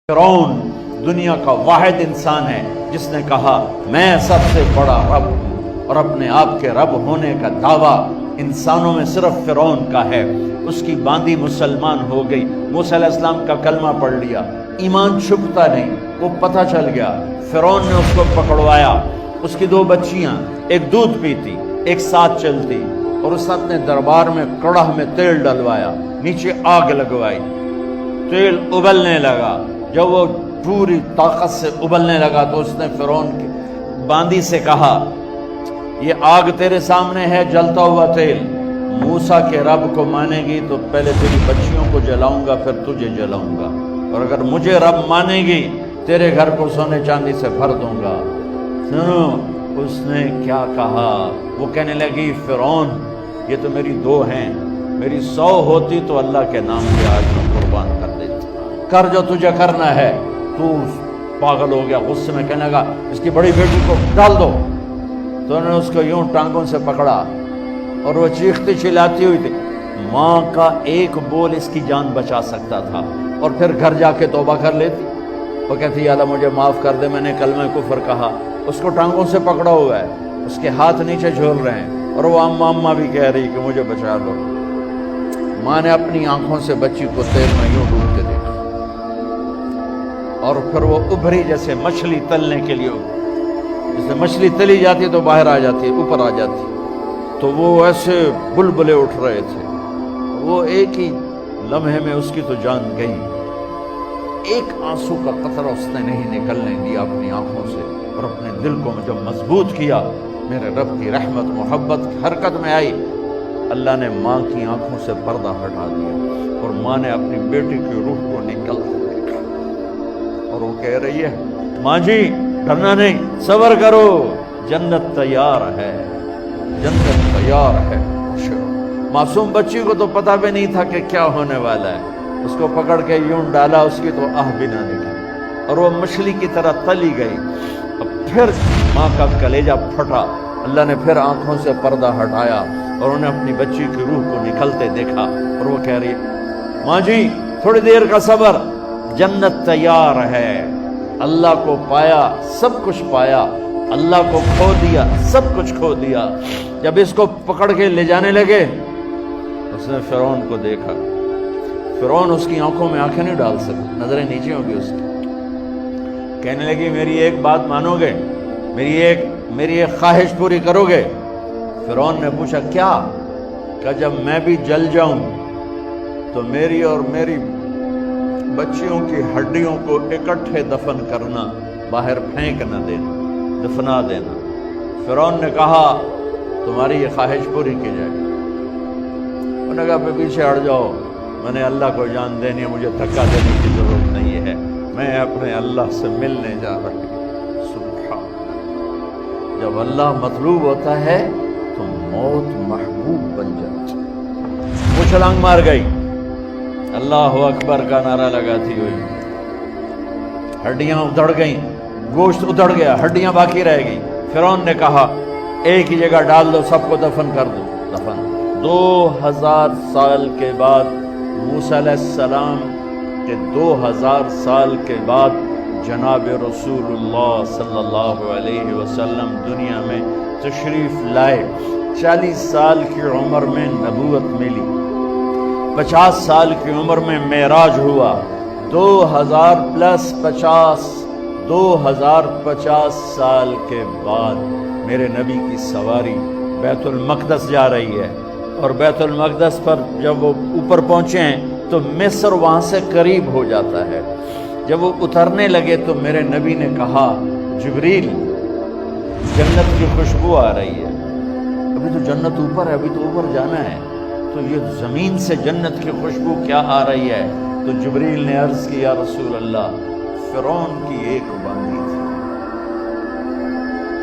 فرعون دنیا کا واحد انسان ہے جس نے کہا میں سب سے بڑا رب ہوں، اور اپنے آپ کے رب ہونے کا دعویٰ انسانوں میں صرف فرعون کا ہے۔ اس کی باندی مسلمان ہو گئی، موسیٰ علیہ السلام کا کلمہ پڑھ لیا، ایمان چھپتا نہیں، وہ پتہ چل گیا۔ فرعون نے اس کو پکڑوایا، اس کی دو بچیاں، ایک دودھ پیتی ایک ساتھ چلتی، اور اس نے اپنے دربار میں کڑاہ میں تیل ڈلوایا، نیچے آگ لگوائی، تیل ابلنے لگا۔ جب وہ پوری طاقت سے ابلنے لگا تو اس نے فرعون کی باندی سے کہا یہ آگ تیرے سامنے ہے، جلتا ہوا تیل، موسیٰ کے رب کو مانے گی تو پہلے تیری بچیوں کو جلاؤں گا پھر تجھے جلاؤں گا، اور اگر مجھے رب مانے گی تیرے گھر کو سونے چاندی سے بھر دوں گا۔ سنو اس نے کیا کہا، وہ کہنے لگی فرعون یہ تو میری دو ہیں، میری 100 ہوتی تو اللہ کے نام پہ آج میں قربان کر دیتی، کر جو تجھے کرنا ہے۔ تو پاگل ہو گیا، غصے میں کہنے لگا اس کی بڑی بیٹی کو ڈال دو۔ تو انہوں نے اس کو یوں ٹانگوں سے پکڑا اور وہ چیختی چلاتی ہوئی تھی۔ ماں کا ایک بول اس کی جان بچا سکتا تھا، اور پھر گھر جا کے توبہ کر لیتی۔ وہ کہتی یا اللہ مجھے معاف کر دے، میں نے کلمہ کفر کہا۔ اس کو ٹانگوں سے پکڑا ہوا ہے، اس کے ہاتھ نیچے جھول رہے ہیں، اور وہ اماں اماں بھی کہہ رہی کہ مجھے بچا لو۔ ماں نے اپنی آنکھوں سے بچی کو تیل میں یوں ڈوبتے دیکھا، اور پھر وہ ابھری جیسے مچھلی تلنے کے لیے، جیسے مچھلی تلی جاتی تو باہر آ جاتی، اوپر آ جاتی، تو وہ ایسے بلبلے اٹھ رہے تھے۔ وہ ایک ہی لمحے میں اس کی تو جان گئی، ایک آنسو کا قطرہ اس نے نہیں نکلنے دیا اپنی آنکھوں سے، اور اپنے دل کو جب مضبوط کیا، میرے رب کی رحمت محبت حرکت میں آئی۔ اللہ نے ماں کی آنکھوں سے پردہ ہٹا دیا، اور ماں نے اپنی بیٹی کی روح کو نکلتے دیکھا، اور وہ کہہ رہی ہے ماں جی ڈرنا نہیں، صبر کرو، جنت تیار ہے، جنت تیار ہے۔ معصوم بچی کو تو پتہ بھی نہیں تھا کہ کیا ہونے والا ہے، اس کو پکڑ کے یوں ڈالا، اس کی تو آہ بھی نہ نکلی، اور وہ مچھلی کی طرح تلی گئی۔ اب پھر ماں کا کلیجہ پھٹا، اللہ نے پھر آنکھوں سے پردہ ہٹایا، اور انہیں اپنی بچی کی روح کو نکلتے دیکھا، اور وہ کہہ رہی ہے ماں جی تھوڑی دیر کا صبر، جنت تیار ہے۔ اللہ کو پایا سب کچھ پایا، اللہ کو کھو دیا سب کچھ کھو دیا۔ جب اس کو پکڑ کے لے جانے لگے، اس نے فرعون کو دیکھا۔ فرعون اس کی آنکھوں میں آنکھیں نہیں ڈال سکتا، نظریں نیچے ہوں گی اس کی۔ کہنے لگی میری ایک بات مانو گے، میری ایک خواہش پوری کرو گے؟ فرعون نے پوچھا کیا؟ کہ جب میں بھی جل جاؤں تو میری اور میری بچیوں کی ہڈیوں کو اکٹھے دفن کرنا، باہر پھینک نہ دینا، دفنا دینا۔ فرعون نے کہا تمہاری یہ خواہش پوری کی جائے۔ انہوں نے کہا پیچھے ہٹ جاؤ، میں نے اللہ کو جان دینی ہے، مجھے دھکا دینے کی ضرورت نہیں ہے، میں اپنے اللہ سے ملنے جا رہی ہوں۔ سبحان اللہ، جب اللہ مطلوب ہوتا ہے تو موت محبوب بن جاتی۔ وہ چھلانگ مار گئی، اللہ اکبر کا نعرہ لگاتی ہوئی، ہڈیاں ادھڑ گئیں، گوشت ادھڑ گیا، ہڈیاں باقی رہ گئی۔ فرعون نے کہا ایک ہی جگہ ڈال دو، سب کو دفن کر دو۔ دفن 2000 سال کے بعد، موسیٰ علیہ السلام کے 2000 سال کے بعد جناب رسول اللہ صلی اللہ علیہ وسلم دنیا میں تشریف لائے۔ 40 سال کی عمر میں نبوت ملی، 50 سال کی عمر میں معراج ہوا، 2050 سال کے بعد میرے نبی کی سواری بیت المقدس جا رہی ہے، اور بیت المقدس پر جب وہ اوپر پہنچے ہیں تو مصر وہاں سے قریب ہو جاتا ہے۔ جب وہ اترنے لگے تو میرے نبی نے کہا جبریل جنت کی خوشبو آ رہی ہے، ابھی تو جنت اوپر ہے، ابھی تو اوپر جانا ہے، تو یہ زمین سے جنت کی خوشبو کیا آ رہی ہے؟ تو جبریل نے عرض کی یا رسول اللہ فرعون کی ایک باندی تھی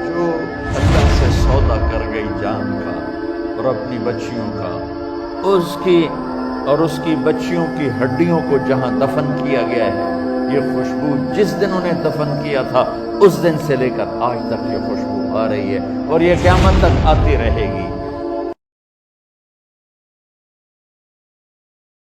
جو اللہ سے سودا کر گئی جان کا اور اپنی بچیوں کا، اس کی اور اس کی بچیوں کی ہڈیوں کو جہاں دفن کیا گیا ہے، یہ خوشبو جس دن انہیں دفن کیا تھا اس دن سے لے کر آج تک یہ خوشبو آ رہی ہے، اور یہ قیامت تک آتی رہے گی۔